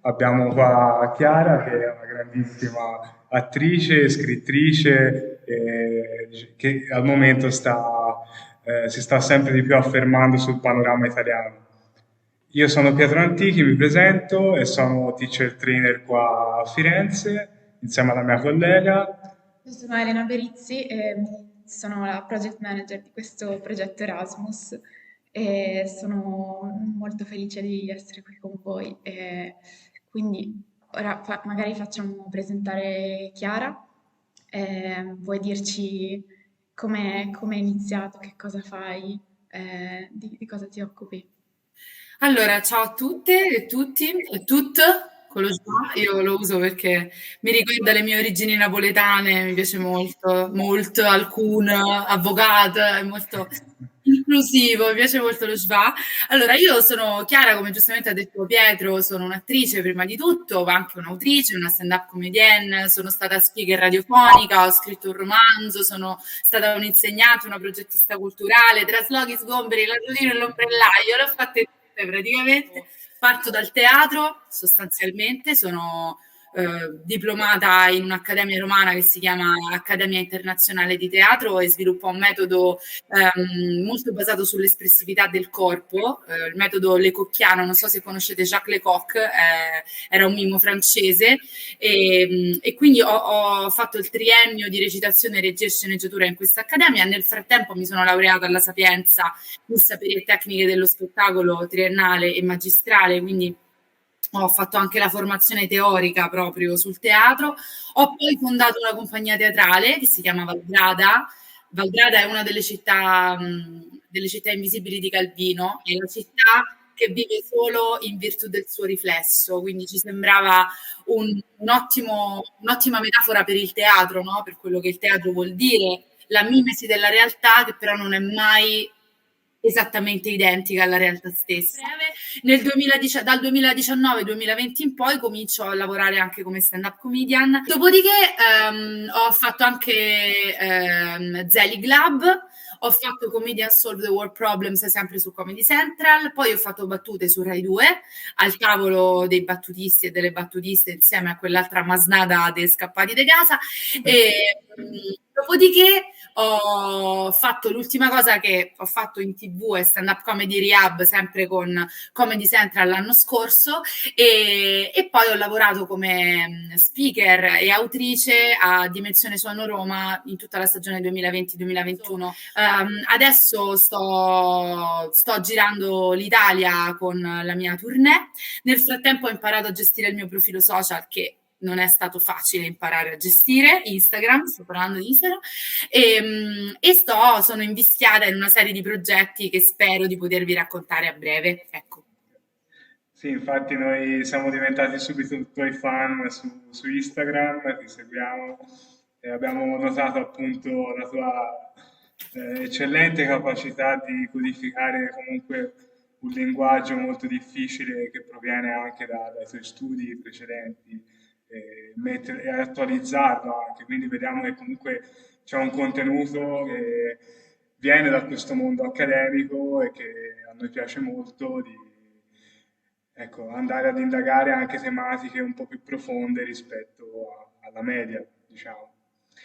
Abbiamo qua Chiara che è una grandissima attrice, scrittrice, che al momento si sta sempre di più affermando sul panorama italiano. Io sono Pietro Antichi, mi presento e sono teacher trainer qua a Firenze insieme alla mia collega. Io sono Elena Berizzi e sono la project manager di questo progetto Erasmus e sono molto felice di essere qui con voi. E quindi ora magari facciamo presentare Chiara. Vuoi dirci come hai iniziato, che cosa fai, di cosa ti occupi? Allora, ciao a tutte e tutti e tutte, con lo schwa, io lo uso perché mi ricorda le mie origini napoletane, mi piace molto, molto, alcun, avvocato, è molto inclusivo, mi piace molto lo schwa. Allora, io sono Chiara, come giustamente ha detto Pietro, sono un'attrice prima di tutto, ma anche un'autrice, una stand-up comedienne, sono stata speaker radiofonica, ho scritto un romanzo, sono stata un'insegnante, una progettista culturale, traslochi, sgomberi, la e l'ombriello, l'ho fatte praticamente. Parto dal teatro, sostanzialmente, sono diplomata in un'accademia romana che si chiama Accademia Internazionale di Teatro e sviluppo un metodo molto basato sull'espressività del corpo, il metodo Lecocchiano, non so se conoscete Jacques Lecoq, era un mimo francese e quindi ho fatto il triennio di recitazione, regia e sceneggiatura in questa accademia. Nel frattempo mi sono laureata alla Sapienza in saperi e tecniche dello spettacolo triennale e magistrale, quindi ho fatto anche la formazione teorica proprio sul teatro. Ho poi fondato una compagnia teatrale che si chiama Valgrada. Valgrada è una delle città invisibili di Calvino, è la città che vive solo in virtù del suo riflesso, quindi ci sembrava un'ottima metafora per il teatro, no? Per quello che il teatro vuol dire, la mimesi della realtà che però non è mai esattamente identica alla realtà stessa. Dal 2019-2020 in poi comincio a lavorare anche come stand-up comedian. Dopodiché ho fatto anche Zelig Lab, ho fatto Comedian Solve the World Problems sempre su Comedy Central, poi ho fatto battute su Rai 2, al tavolo dei battutisti e delle battutiste insieme a quell'altra masnada dei scappati di casa. E, dopodiché ho fatto l'ultima cosa che ho fatto in TV è Stand Up Comedy Rehab, sempre con Comedy Central l'anno scorso, e poi ho lavorato come speaker e autrice a Dimensione Suono Roma in tutta la stagione 2020-2021. Adesso sto girando l'Italia con la mia tournée. Nel frattempo ho imparato a gestire il mio profilo social che non è stato facile imparare a gestire Instagram, sto parlando di Instagram, sono invischiata in una serie di progetti che spero di potervi raccontare a breve. Ecco. Sì, infatti noi siamo diventati subito tuoi fan su Instagram, ti seguiamo e abbiamo notato appunto la tua eccellente capacità di codificare comunque un linguaggio molto difficile che proviene anche dai tuoi studi precedenti e attualizzarlo anche, quindi vediamo che comunque c'è un contenuto che viene da questo mondo accademico e che a noi piace molto di ecco, andare ad indagare anche tematiche un po' più profonde rispetto alla media, diciamo.